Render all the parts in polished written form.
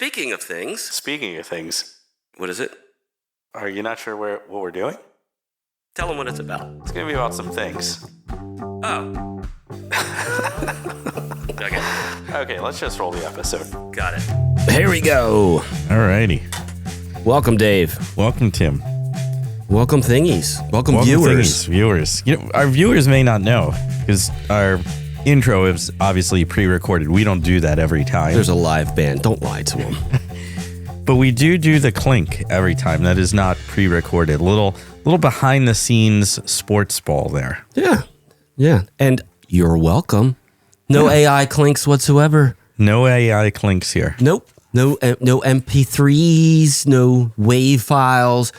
Speaking of things, what is it? Are you not sure what we're doing? Tell them what it's about. It's going to be about some things. Oh. Okay, let's just roll the episode. Got it. Here we go. Alrighty. Welcome, Dave. Welcome, Tim. Welcome, thingies. Welcome viewers. Viewers. You know, our viewers may not know because our intro is obviously pre-recorded. We don't do that every time. There's a live band. Don't lie to them. But we do the clink every time. That is not pre-recorded. Little behind the scenes sports ball there. Yeah. And you're welcome. No AI clinks whatsoever. No AI clinks here. Nope. No MP3s, no WAV files.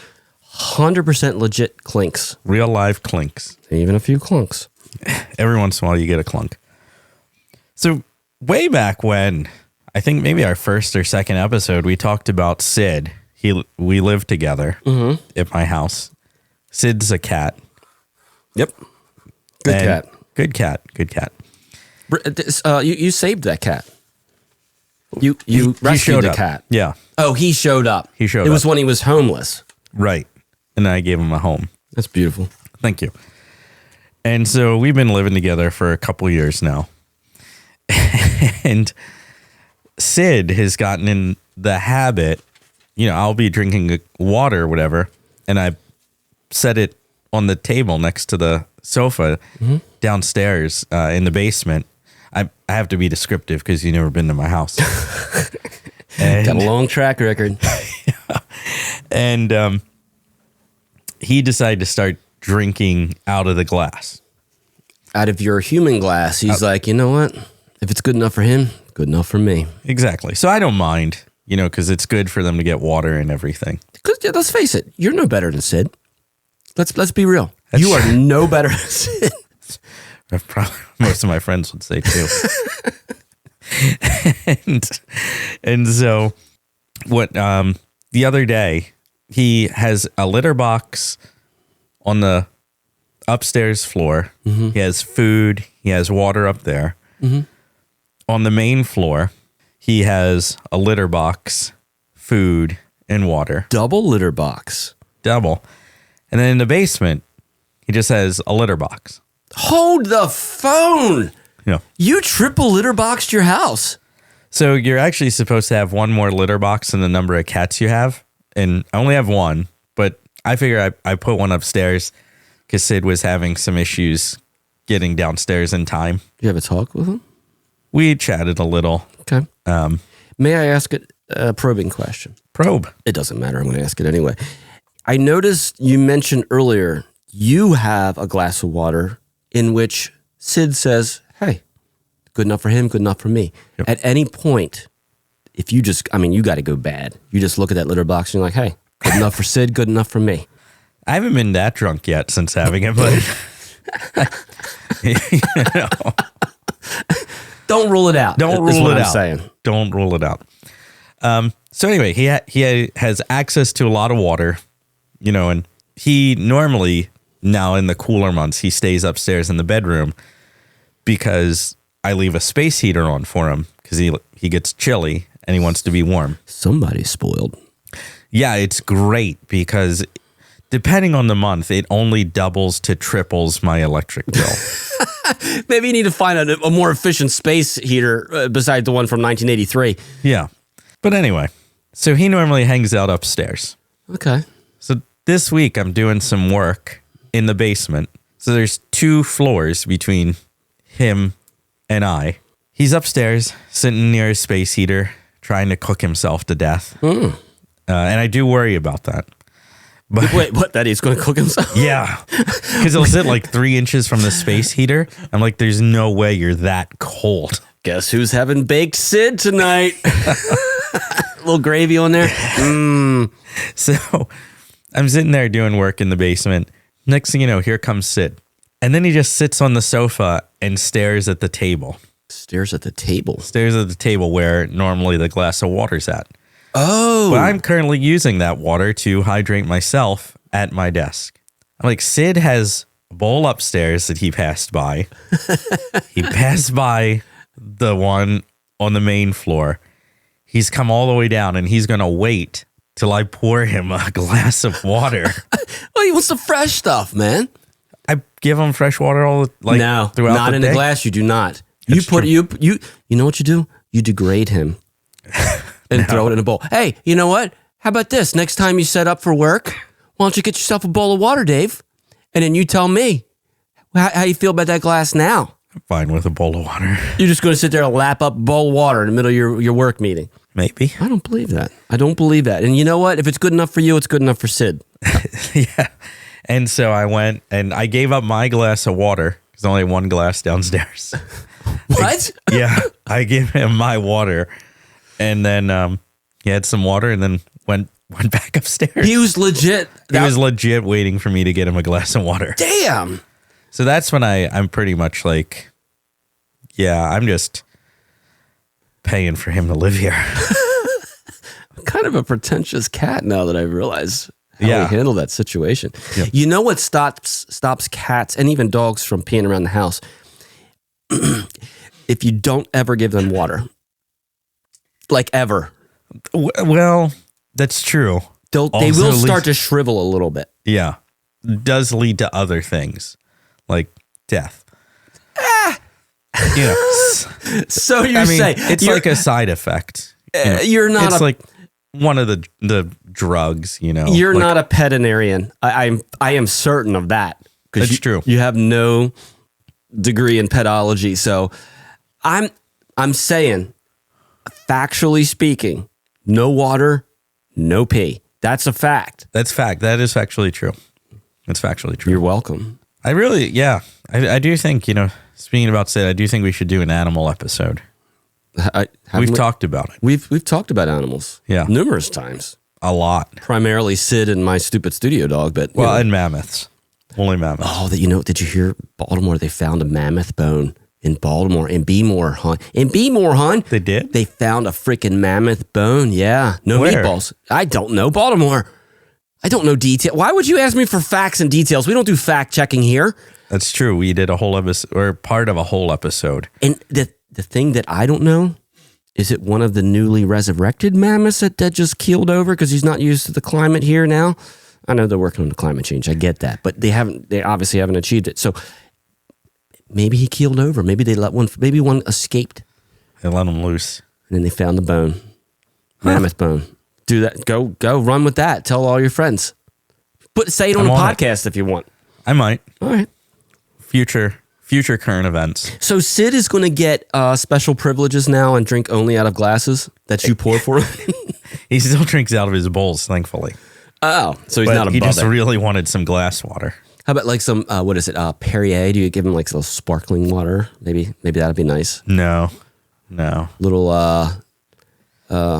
100% legit clinks. Real live clinks. Even a few clunks. Every once in a while you get a clunk. So way back when, I think maybe our first or second episode, we talked about Sid. We lived together at my house. Sid's a cat. Yep. Good cat. You saved that cat. You rescued the cat. Yeah. Oh, he showed up. It was when he was homeless. Right. And I gave him a home. That's beautiful. Thank you. And so we've been living together for a couple years now. And Sid has gotten in the habit, I'll be drinking water or whatever, and I set it on the table next to the sofa downstairs in the basement. I have to be descriptive because you've never been to my house. Got a long track record. Yeah. And he decided to start drinking out of the glass. Out of your human glass. He's like, you know what? If it's good enough for him, good enough for me. Exactly. So I don't mind, because it's good for them to get water and everything. Because let's face it, you're no better than Sid. Let's be real. You are no better than Sid. Probably most of my friends would say too. and so what the other day he has a litter box on the upstairs floor. He has food, he has water up there. On the main floor he has a litter box, food, and water. Double litter box. Double. And then in the basement he just has a litter box. Hold the phone. Yeah. You triple litter boxed your house. So you're actually supposed to have one more litter box than the number of cats you have. And I only have one, but I figure I put one upstairs because Sid was having some issues getting downstairs in time. You have a talk with him? We chatted a little. Okay. May I ask a probing question? Probe. It doesn't matter. I'm going to ask it anyway. I noticed you mentioned earlier you have a glass of water in which Sid says, hey, good enough for him, good enough for me. Yep. At any point, if you you got to go bad. You just look at that litter box and you're like, hey, good enough for Sid, good enough for me. I haven't been that drunk yet since having it, but Don't rule it out. Don't rule it out. Saying. Don't rule it out. So anyway, he has access to a lot of water, and he normally, now in the cooler months, he stays upstairs in the bedroom because I leave a space heater on for him because he gets chilly and he wants to be warm. Somebody's spoiled. Yeah, it's great because depending on the month, it only doubles to triples my electric bill. Maybe you need to find a more efficient space heater besides the one from 1983. Yeah. But anyway, so he normally hangs out upstairs. Okay. So this week I'm doing some work in the basement. So there's 2 floors between him and I. He's upstairs sitting near his space heater trying to cook himself to death. And I do worry about that. But wait, what? That he's going to cook himself? Yeah. Because he'll sit like 3 inches from the space heater. I'm like, there's no way you're that cold. Guess who's having baked Sid tonight? A little gravy on there. So I'm sitting there doing work in the basement. Next thing you know, here comes Sid. And then he just sits on the sofa and stares at the table. Stares at the table? Stares at the table where normally the glass of water's at. Oh. But I'm currently using that water to hydrate myself at my desk. I'm like, Sid has a bowl upstairs that he passed by. He passed by the one on the main floor. he's come all the way down and he's going to wait till I pour him a glass of water. Well, he wants the fresh stuff, man. I give him fresh water No, throughout not the in day. a glass. You do not. That's You know what you do? You degrade him and throw it in a bowl. Hey, you know what? How about this? Next time you set up for work, why don't you get yourself a bowl of water, Dave? And then you tell me how you feel about that glass now. I'm fine with a bowl of water. You're just going to sit there and lap up a bowl of water in the middle of your work meeting. Maybe. I don't believe that. I don't believe that. And you know what? If it's good enough for you, it's good enough for Sid. Yeah. And so I went and I gave up my glass of water. There's only one glass downstairs. What? Yeah. I gave him my water. And then he had some water and then went back upstairs. He was legit. He was legit waiting for me to get him a glass of water. Damn. So that's when I'm pretty much like, yeah, I'm just paying for him to live here. I'm kind of a pretentious cat now that I realize how Yeah. we handle that situation. Yep. You know what stops cats and even dogs from peeing around the house? If you don't ever give them water. Like ever. Well, that's true. They Also will leads- start to shrivel a little bit. Yeah. Does lead to other things like death. You know, So you're I mean, saying it's you're, like a side effect. You know, you're not it's a like one of the drugs, you know. you're like- not a veterinarian. I am certain of that. 'Cause That's true. You have no degree in pedology. So I'm saying, factually speaking, no water, no pee. That's a fact. That's fact. That is factually true. That's factually true. You're welcome. I really, yeah. I do think, you know, speaking about Sid, I do think we should do an animal episode. We've talked about it We've talked about animals. Yeah. Numerous times. a lot. Primarily Sid and my stupid studio dog, but Well, and mammoths. Only mammoths. oh, did you hear Baltimore? They found a mammoth bone in Baltimore, in Beemore, hon. In Beemore, hon. They did? They found a freaking mammoth bone. Yeah. No Where? meatballs. I don't know. Baltimore. I don't know detail. Why would you ask me for facts and details? We don't do fact checking here. That's true. We did a whole episode, or part of a whole episode. And the thing that I don't know, is it one of the newly resurrected mammoths that just keeled over because he's not used to the climate here now? I know they're working on the climate change. I get that, but they obviously haven't achieved it. So maybe he keeled over. Maybe maybe one escaped They let them loose. and then they found the bone, mammoth bone. Do that. Go run with that. Tell all your friends. Say it on I'm a on it. podcast if you want. I might. All right. Future current events. So Sid is going to get special privileges now and drink only out of glasses that you pour for him. He still drinks out of his bowls, thankfully. Oh, so he's But not above he just it. really wanted some glass water. How about like some what is it? Perrier? Do you give him like some sparkling water? Maybe that'd be nice. No. Little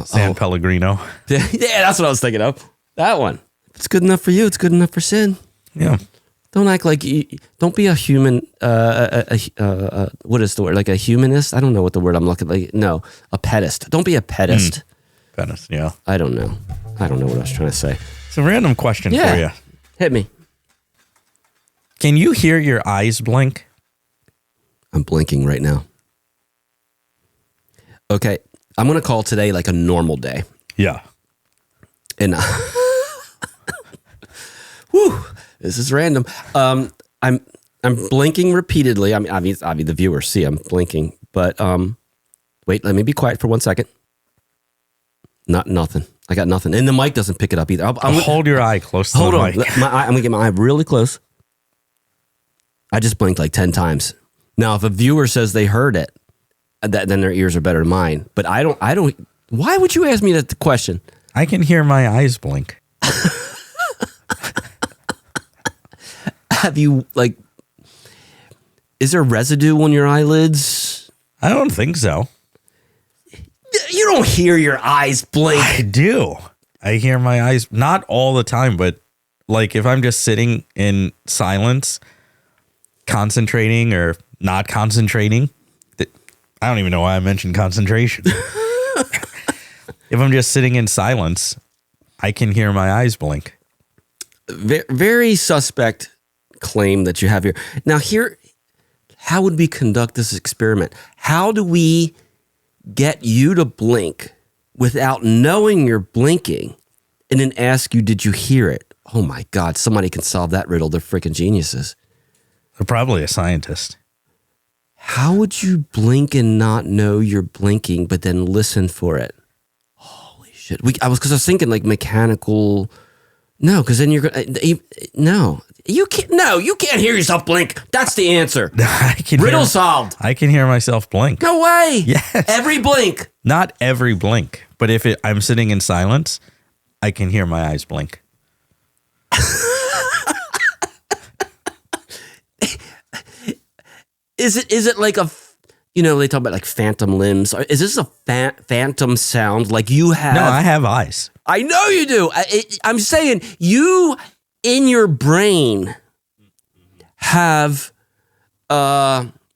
San Pellegrino. yeah, that's what I was thinking of. That one. If it's good enough for you, it's good enough for Sid. Yeah. Don't act like don't be a human. What is the word? Like a humanist? I don't know what the word I'm looking like. No, a pedist. Don't be a pedist. Venice, yeah. I don't know what I was trying to say. It's a random question for you. Hit me. Can you hear your eyes blink? I'm blinking right now. Okay, I'm gonna call today like a normal day, Yeah. and whew, this is random. I'm blinking repeatedly. I mean, obviously the viewers see I'm blinking, but wait, let me be quiet for 1 second. Nothing. I got nothing, and the mic doesn't pick it up either. I'm Hold your eye close to hold the on. mic. I'm gonna get my eye really close. I just blinked like 10 times. Now, if a viewer says they heard it, then their ears are better than mine. But I don't. Why would you ask me that question? I can hear my eyes blink. Have you is there residue on your eyelids? I don't think so. You don't hear your eyes blink. I do. I hear my eyes, not all the time, but like if I'm just sitting in silence, concentrating or not concentrating. I don't even know why I mentioned concentration. If I'm just sitting in silence, I can hear my eyes blink. Very suspect claim that you have here. Now, how would we conduct this experiment? How do we get you to blink without knowing you're blinking and then ask you, did you hear it? Oh my God, somebody can solve that riddle. They're freaking geniuses. They're probably a scientist. How would you blink and not know you're blinking, but then listen for it? Holy shit. I was thinking like mechanical. No, because then you're going to, no. You can't hear yourself blink. That's the answer. Riddle solved. I can hear myself blink. No way. Yes. Every blink. Not every blink, but if I'm sitting in silence, I can hear my eyes blink. Is it like a, they talk about like phantom limbs. Is this a phantom sound? Like you have? No, I have eyes. I know you do. I'm saying you in your brain have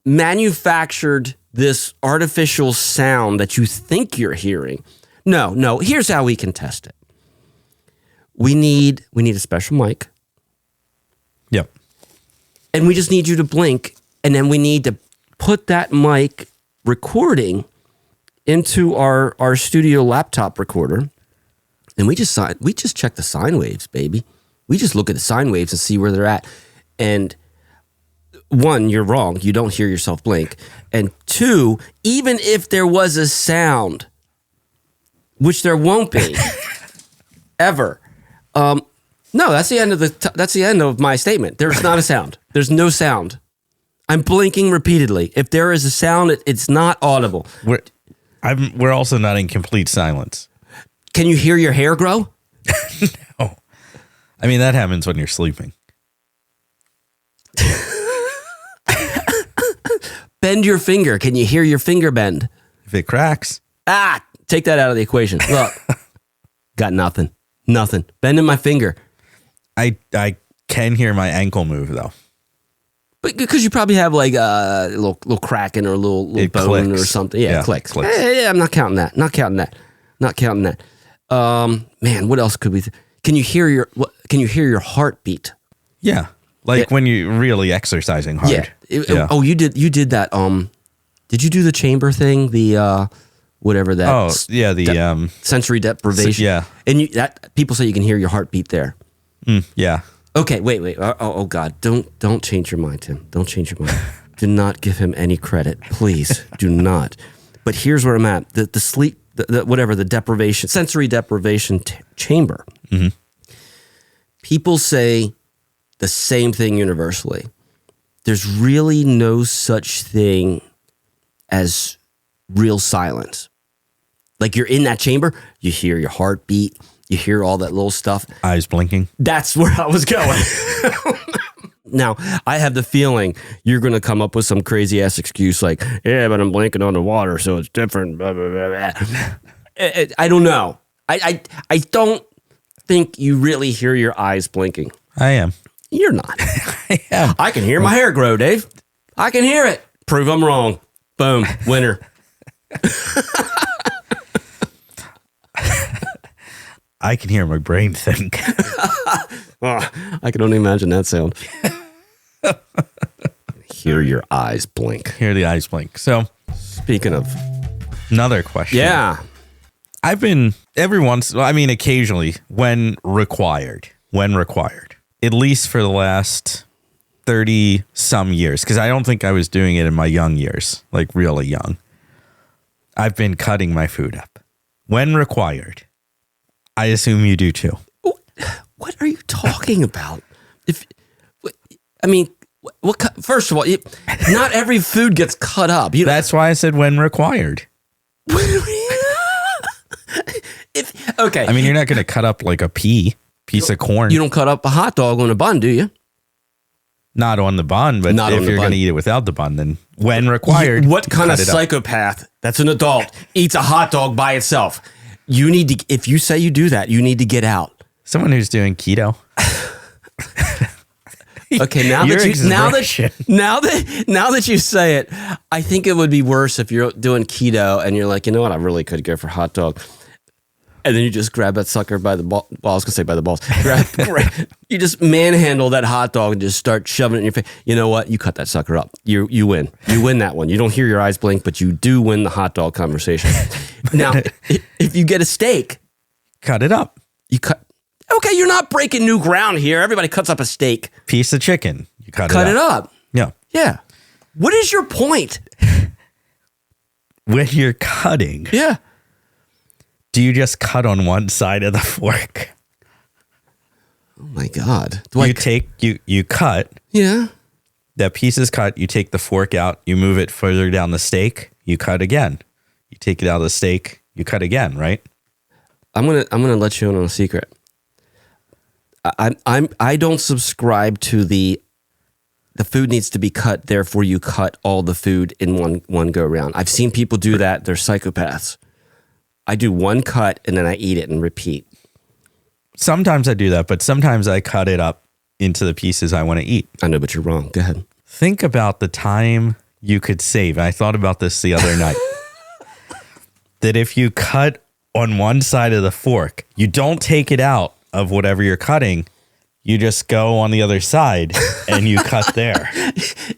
manufactured this artificial sound that you think you're hearing. No. Here's how we can test it. We need a special mic. Yep. And we just need you to blink. And then we need to put that mic recording into our studio laptop recorder. And we just check the sine waves, baby. We just look at the sine waves and see where they're at. And one, you're wrong. You don't hear yourself blink. And two, even if there was a sound, which there won't be ever. No, that's the end of that's the end of my statement. There's not a sound. There's no sound. I'm blinking repeatedly. If there is a sound, it's not audible. We're also not in complete silence. Can you hear your hair grow? No. I mean, that happens when you're sleeping. Bend your finger. Can you hear your finger bend? If it cracks. Take that out of the equation. Look, got nothing. Nothing. Bending my finger. I can hear my ankle move, though. But because you probably have like a little cracking or a little bone clicks. or something. Yeah, it clicks. Clicks. I'm not counting that. Not counting that. Man, what else could we? Can you hear your heartbeat? Yeah, like when you're really exercising hard. Yeah. Oh, you did that. Did you do the chamber thing? The whatever that. Oh, yeah. The sensory deprivation. Yeah. And that people say you can hear your heartbeat there. Yeah. Okay. Wait. Oh God! Don't change your mind, Tim. Don't change your mind. Do not give him any credit, please. Do not. But here's where I'm at. The sleep. The deprivation, sensory deprivation chamber. Mm-hmm. People say the same thing universally. There's really no such thing as real silence. Like you're in that chamber, you hear your heartbeat, you hear all that little stuff. Eyes blinking. That's where I was going. Now, I have the feeling you're going to come up with some crazy ass excuse like, yeah, but I'm blinking on the water, so it's different. Blah, blah, blah, blah. I don't know. I don't think you really hear your eyes blinking. I am. You're not. I am. I can hear my hair grow, Dave. I can hear it. Prove I'm wrong. Boom. Winner. I can hear my brain think. I can only imagine that sound. Hear your eyes blink. Hear the eyes blink. So, speaking of another question. Yeah. I've been occasionally when required, at least for the last 30 some years, because I don't think I was doing it in my young years, like really young. I've been cutting my food up when required. I assume you do too. What are you talking about? First of all, not every food gets cut up. That's why I said when required. Okay. I mean, you're not going to cut up like a piece of corn. You don't cut up a hot dog on a bun, do you? Not on the bun, but if you're going to eat it without the bun, then when required. What kind of psychopath that's an adult eats a hot dog by itself? You need to, if you say you do that, you need to get out. Someone who's doing keto. Okay, now that you say it, I think it would be worse if you're doing keto and you're like, you know what, I really could go for a hot dog. And then you just grab that sucker by the ball. Well, I was gonna say by the balls. You just manhandle that hot dog and just start shoving it in your face. You know what? You cut that sucker up. You win. You win that one. You don't hear your eyes blink, but you do win the hot dog conversation. Now, if you get a steak, cut it up. you cut. Okay, you're not breaking new ground here. Everybody cuts up a steak. Piece of chicken. You cut Cut it up. Yeah. Yeah. What is your point? When you're cutting, Yeah. do you just cut on one side of the fork? Oh my God. Do I? You cut. Yeah. That piece is cut. You take the fork out. You move it further down the steak. You cut again. You take it out of the steak. You cut again. Right. I'm gonna let you in on a secret. I don't subscribe to the food needs to be cut, therefore you cut all the food in one go round. I've seen people do that. They're psychopaths. I do one cut and then I eat it and repeat. Sometimes I do that, but sometimes I cut it up into the pieces I want to eat. I know, but you're wrong. Go ahead. Think about the time you could save. I thought about this the other night. That if you cut on one side of the fork, you don't take it out of whatever you're cutting. You just go on the other side and you cut there.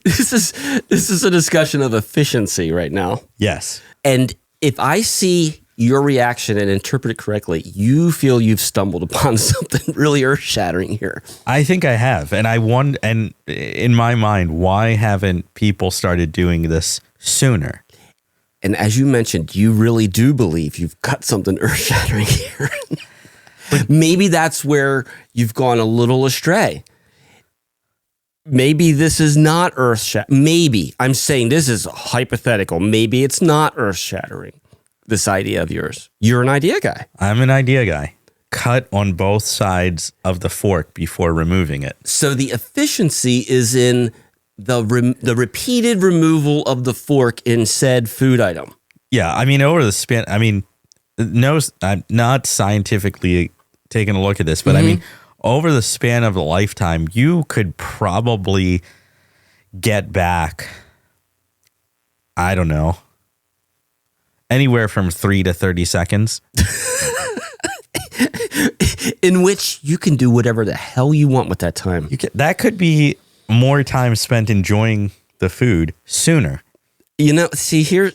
This is a discussion of efficiency right now. Yes. And if I see your reaction and interpret it correctly, you feel you've stumbled upon something really earth-shattering here. I think I have. And and in my mind, why haven't people started doing this sooner? And as you mentioned, you really do believe you've got something earth-shattering here. Maybe that's where you've gone a little astray. Maybe this is not earth-shattering. Maybe. I'm saying this is hypothetical. Maybe it's not earth-shattering, this idea of yours. You're an idea guy. I'm an idea guy. Cut on both sides of the fork before removing it. So the efficiency is in the repeated removal of the fork in said food item. Yeah, I mean, over the span, no, I'm not scientifically taking a look at this, but I mean, over the span of a lifetime, you could probably get back, I don't know, anywhere from 3 to 30 seconds. In which you can do whatever the hell you want with that time. That could be more time spent enjoying the food sooner. You know, see here,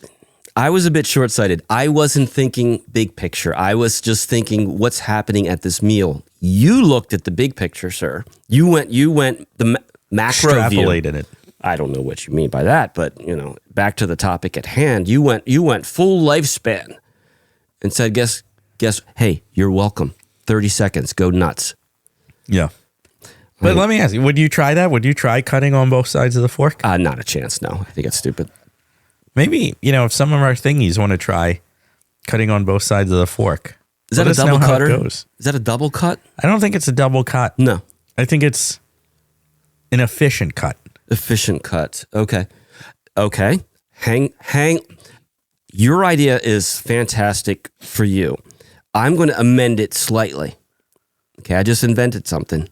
I was a bit short-sighted. I wasn't thinking big picture. I was just thinking what's happening at this meal. You looked at the big picture, sir. You went the macro view. Extrapolated it. I don't know what you mean by that, but you know, back to the topic at hand. You went full lifespan and said, guess, hey, you're welcome. 30 seconds, go nuts. Yeah. But let me ask you, would you try that? Would you try cutting on both sides of the fork? Not a chance, no. I think it's stupid. Maybe, if some of our thingies want to try cutting on both sides of the fork. Is that Let a us know double how it cutter? goes. Is that a double cut? I don't think it's a double cut. No. I think it's an efficient cut. Efficient cut. Okay. Hang. Your idea is fantastic for you. I'm going to amend it slightly. Okay. I just invented something.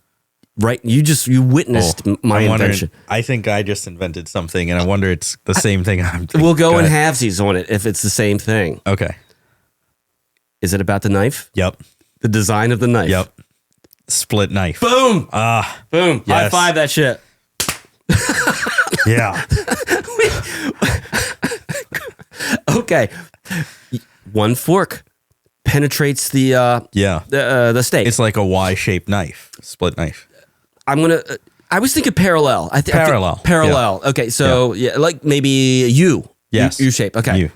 Right. You witnessed my invention. I think I just invented something and I wonder it's the same thing I'm thinking. We'll go in halvesies on it if it's the same thing. Okay. Is it about the knife? Yep. The design of the knife? Yep. Split knife. Boom. Boom. Yes. High five that shit. Yeah. Okay. One fork penetrates the steak. It's like a Y-shaped knife. Split knife. I was thinking parallel. Parallel. Parallel. Yeah. Okay. So yeah, like maybe U. Yes. U shape. Okay. U.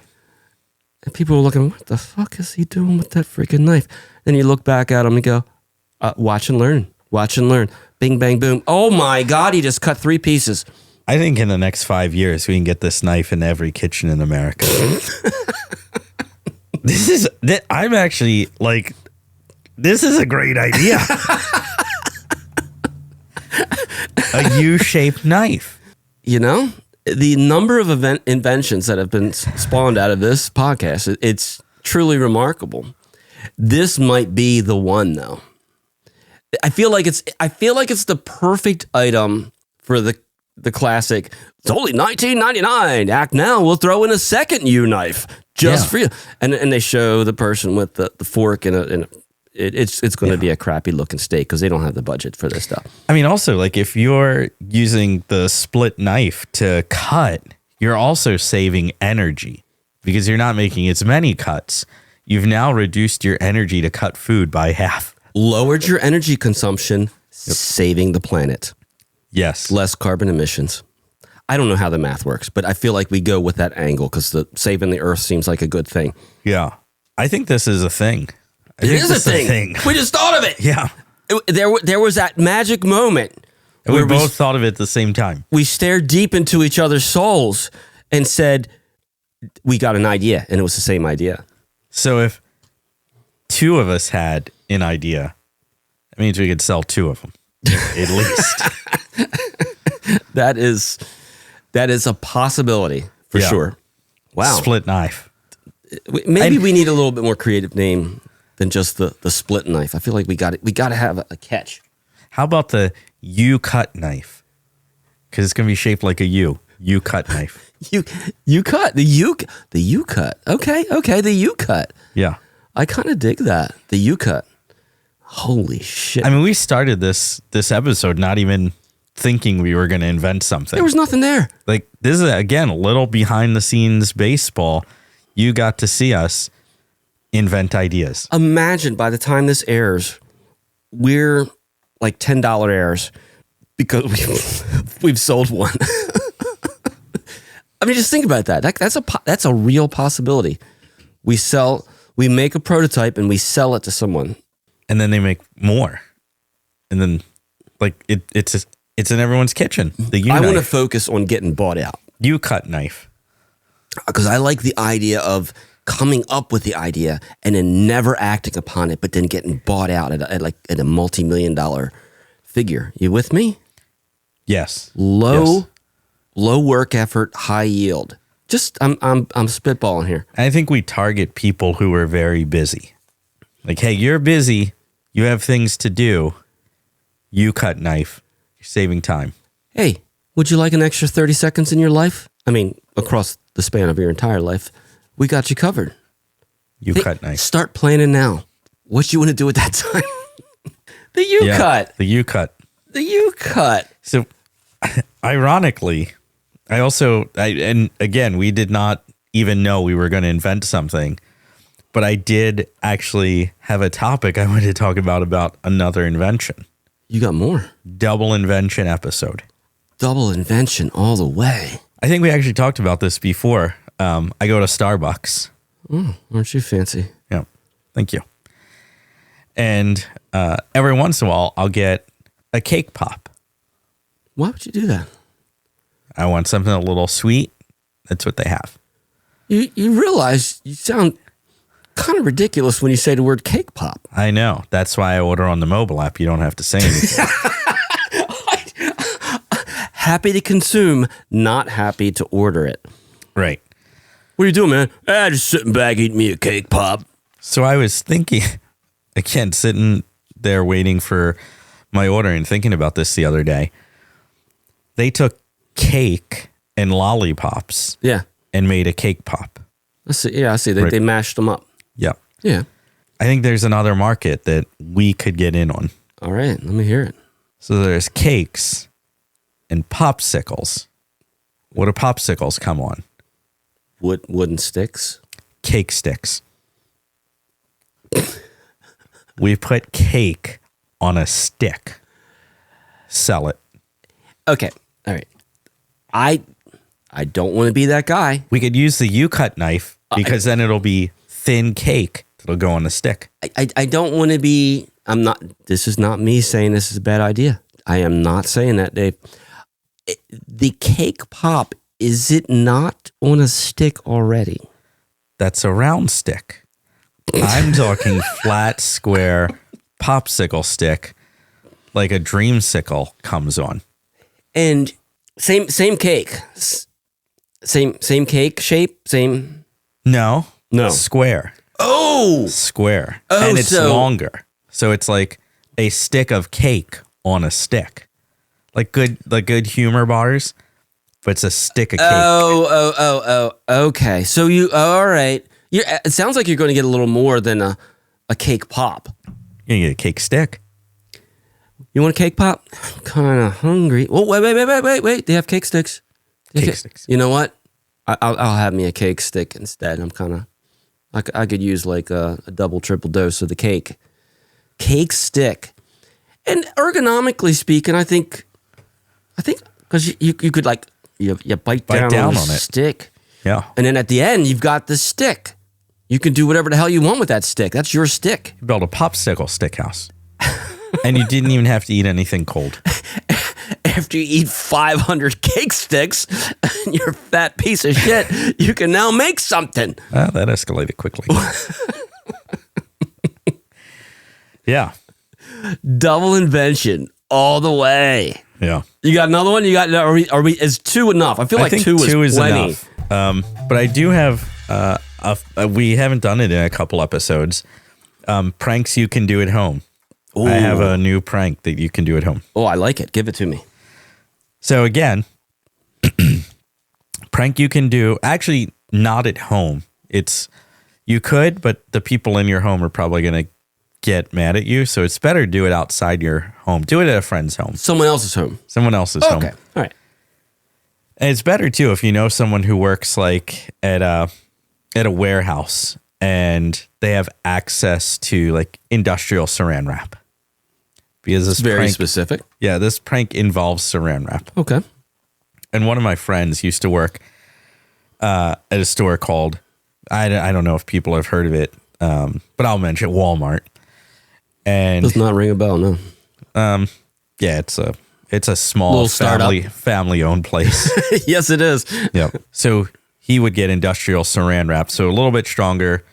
And people were looking, what the fuck is he doing with that freaking knife? Then you look back at him and go, watch and learn. Watch and learn. Bing, bang, boom. Oh my God, he just cut 3 pieces. I think in the next 5 years, we can get this knife in every kitchen in America. I'm actually like, this is a great idea. A U-shaped knife. You know, the number of inventions that have been spawned out of this podcast, it's truly remarkable. This might be the one, though. I feel like it's the perfect item for the the classic, it's only $19.99. Act now, we'll throw in a second U knife just for you. And they show the person with the fork and it's going to be a crappy looking steak because they don't have the budget for this stuff. I mean, also, like if you're using the split knife to cut, you're also saving energy because you're not making as many cuts. You've now reduced your energy to cut food by half. Lowered your energy consumption, saving the planet. Yes. Less carbon emissions. I don't know how the math works, but I feel like we go with that angle because the saving the earth seems like a good thing. Yeah. I think this is a thing. It is a thing. We just thought of it. Yeah. There was that magic moment. And we both thought of it at the same time. We stared deep into each other's souls and said, we got an idea. And it was the same idea. So if two of us had an idea, that means we could sell two of them, at least. That is a possibility for sure. Wow. Split knife. Maybe we need a little bit more creative name than just the split knife. I feel like we got to have a catch. How about the U-cut knife? Because it's going to be shaped like a U. U-cut knife. You cut the U cut. Okay, the U cut. Yeah. I kind of dig that. The U cut. Holy shit. I mean, we started this episode not even thinking we were going to invent something. There was nothing there. Like, this is, again, a little behind the scenes baseball. You got to see us invent ideas. Imagine by the time this airs, we're like $10 heirs because we've sold one. I mean, just think about that. That's a real possibility. We make a prototype and we sell it to someone. And then they make more. And then, like, it's in everyone's kitchen. The U I want to knife. focus on getting bought out. U-cut knife. Because I like the idea of coming up with the idea and then never acting upon it, but then getting bought out at a multi-million-dollar figure. You with me? Yes. Low work effort, high yield. Just I'm spitballing here. I think we target people who are very busy. Like, hey, you're busy. You have things to do. U-cut knife. You're saving time. Hey, would you like an extra 30 seconds in your life? I mean, across the span of your entire life, we got you covered. U-cut knife. Start planning now. What you want to do at that time? The U-cut. The U-cut. The U-cut. So, ironically, and again, we did not even know we were going to invent something, but I did actually have a topic I wanted to talk about another invention. You got more. Double invention episode. Double invention all the way. I think we actually talked about this before. I go to Starbucks. Aren't you fancy? Yeah. Thank you. And every once in a while, I'll get a cake pop. Why would you do that? I want something a little sweet. That's what they have. You realize you sound kind of ridiculous when you say the word cake pop. I know. That's why I order on the mobile app. You don't have to say anything. Happy to consume, not happy to order it. Right. What are you doing, man? Just sitting back eating me a cake pop. So I was thinking, again, sitting there waiting for my order and thinking about this the other day. They took cake and lollipops and made a cake pop. I see. Yeah, I see. They mashed them up. Yep. Yeah. I think there's another market that we could get in on. All right. Let me hear it. So there's cakes and popsicles. What do popsicles come on? Wooden sticks? Cake sticks. We put cake on a stick. Sell it. Okay. All right. I don't want to be that guy. We could use the U-cut knife because then it'll be thin cake that'll go on the stick. I don't want to be, this is not me saying this is a bad idea. I am not saying that, Dave. The cake pop, is it not on a stick already? That's a round stick. I'm talking flat, square popsicle stick like a dreamsicle comes on. And same cake. Same cake shape, same. No. No. Square. Oh. Square. Oh, and it's longer. So it's like a stick of cake on a stick. like good humor bars, but it's a stick of cake. Oh. Okay. So all right. It sounds like you're going to get a little more than a cake pop. You get a cake stick. You want a cake pop? I'm kind of hungry. Oh, wait. They have cake sticks. Sticks. You know what? I'll have me a cake stick instead. I could use like a double, triple dose of the cake stick. And ergonomically speaking, I think because you could like you bite down on the stick. Yeah. And then at the end, you've got the stick. You can do whatever the hell you want with that stick. That's your stick. You built a popsicle stick house. And you didn't even have to eat anything cold. After you eat 500 cake sticks, you're a fat piece of shit, you can now make something. Well, that escalated quickly. Yeah. Double invention all the way. Yeah. You got another one? Are we is 2 enough? I feel like 2 is plenty. Enough. But I do have we haven't done it in a couple episodes. Pranks you can do at home. Ooh. I have a new prank that you can do at home. Oh, I like it. Give it to me. So again, prank you can do, actually not at home. You could, but the people in your home are probably going to get mad at you. So it's better to do it outside your home. Do it at a friend's home. Someone else's home. Home. Okay. All right. And it's better too if you know someone who works like at a warehouse and they have access to like industrial saran wrap. Because this very specific. Yeah, this prank involves saran wrap. Okay. And one of my friends used to work at a store called, I don't know if people have heard of it, but I'll mention Walmart. And does not ring a bell, no. Yeah, it's a small family owned place. Yes, it is. Yep. So he would get industrial saran wrap, so a little bit stronger.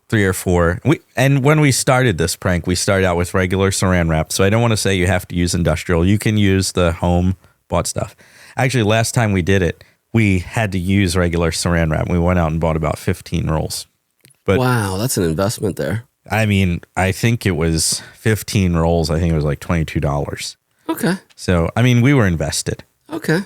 3 or 4. And when we started this prank, we started out with regular saran wrap. So I don't want to say you have to use industrial. You can use the home bought stuff. Actually, last time we did it, we had to use regular saran wrap. We went out and bought about 15 rolls. But wow, that's an investment there. I mean, I think it was 15 rolls. I think it was like $22. Okay. So, I mean, we were invested. Okay.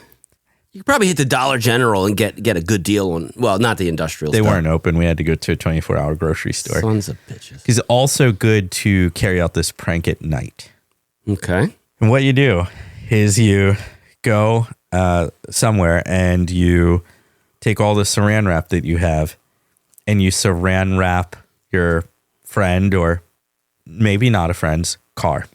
You could probably hit the Dollar General and get a good deal on, well, not the industrial They stuff. weren't open. We had to go to a 24-hour grocery store. Sons of bitches. It's also good to carry out this prank at night. Okay. And what you do is you go somewhere and you take all the saran wrap that you have and you saran wrap your friend or maybe not a friend's car.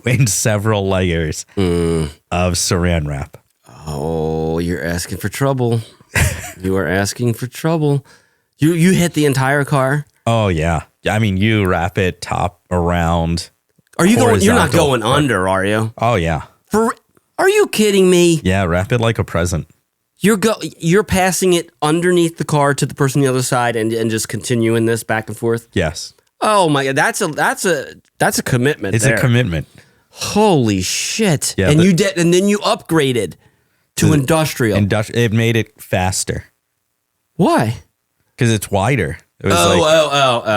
In several layers of saran wrap. Oh, you're asking for trouble. You are asking for trouble. You hit the entire car? Oh, yeah. I mean, you wrap it top around. Are you going? You're not going under, are you? Oh, yeah. Are you kidding me? Yeah, wrap it like a present. You're passing it underneath the car to the person on the other side and just continuing this back and forth? Yes. Oh my God, that's a commitment. It's a commitment. Holy shit! Yeah, and then you upgraded to industrial. It made it faster Why? because it's wider. It was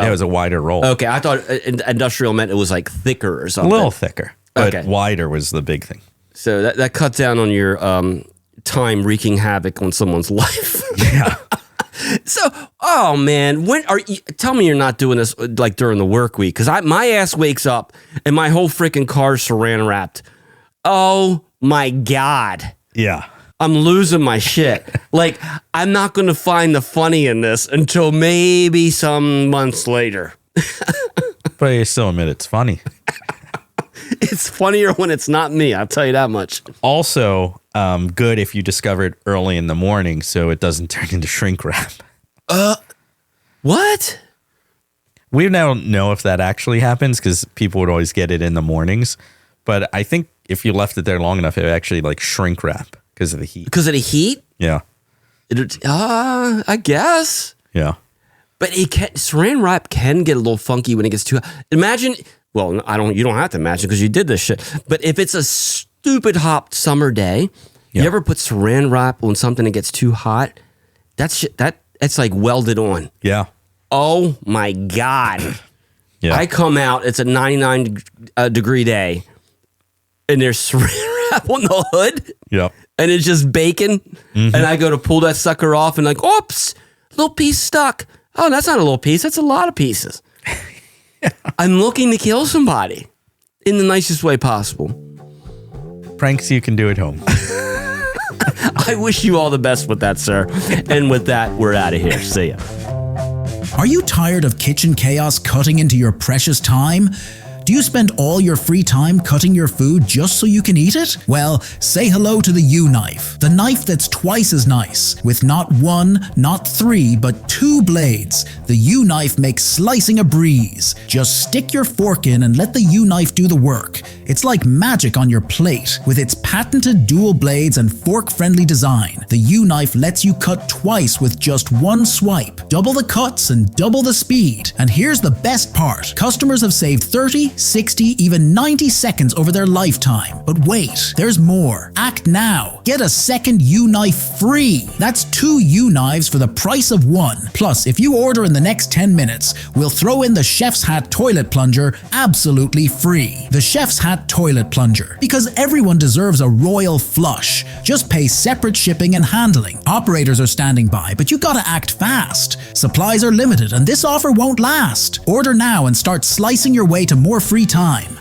it was a wider roll. Okay, I thought industrial meant it was like thicker or A something. little thicker, but Okay. wider was the big thing. So that cut down on your time wreaking havoc on someone's life. Yeah. So, oh man, tell me you're not doing this like during the work week, because my ass wakes up and my whole freaking car's saran wrapped. Oh my God. Yeah. I'm losing my shit. Like, I'm not going to find the funny in this until maybe some months later. But you still admit it's funny. It's funnier when it's not me, I'll tell you that much. Also, good if you discover it early in the morning so it doesn't turn into shrink wrap. What? We don't know if that actually happens because people would always get it in the mornings. But I think if you left it there long enough, it would actually like shrink wrap because of the heat. Because of the heat? Yeah. I guess. Yeah. But saran wrap can get a little funky when it gets too hot. Imagine, well, you don't have to imagine because you did this shit. But if it's a stupid hot summer day, you ever put saran wrap on something that gets too hot? That's like welded on. Yeah. Oh my God. Yeah. I come out, it's a 99 degree day. and there's saran wrap on the hood. Yep. And it's just bacon. And I go to pull that sucker off and like, oops, little piece stuck. Oh, that's not a little piece. That's a lot of pieces. I'm looking to kill somebody in the nicest way possible. Pranks you can do at home. I wish you all the best with that, sir. And with that, we're out of here. See ya. Are you tired of kitchen chaos cutting into your precious time? Do you spend all your free time cutting your food just so you can eat it? Well, say hello to the U-Knife, the knife that's twice as nice. With not one, not three, but 2 blades, the U-Knife makes slicing a breeze. Just stick your fork in and let the U-Knife do the work. It's like magic on your plate. With its patented dual blades and fork-friendly design, the U-Knife lets you cut twice with just 1 swipe. Double the cuts and double the speed. And here's the best part. Customers have saved 30, 60, even 90 seconds over their lifetime. But wait, there's more. Act now. Get a second U-Knife free. That's 2 U-Knives for the price of 1. Plus, if you order in the next 10 minutes, we'll throw in the Chef's Hat Toilet Plunger absolutely free. The Chef's Hat Toilet Plunger. Because everyone deserves a royal flush. Just pay separate shipping and handling. Operators are standing by, but you gotta act fast. Supplies are limited, and this offer won't last. Order now and start slicing your way to more free time.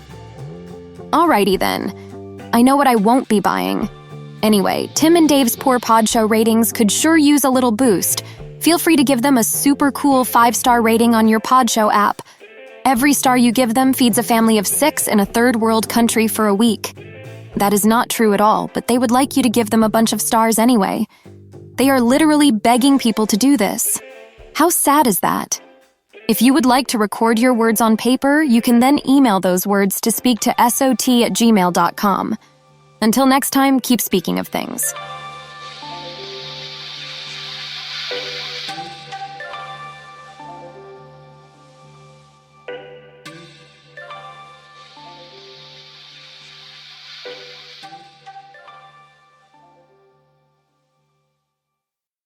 Alrighty then. I know what I won't be buying. Anyway, Tim and Dave's Poor Pod Show ratings could sure use a little boost. Feel free to give them a super cool 5-star rating on your Pod Show app. Every star you give them feeds a family of 6 in a third world country for a week. That is not true at all, but they would like you to give them a bunch of stars anyway. They are literally begging people to do this. How sad is that? If you would like to record your words on paper, you can then email those words to speak to SoT@gmail.com. Until next time, keep speaking of things.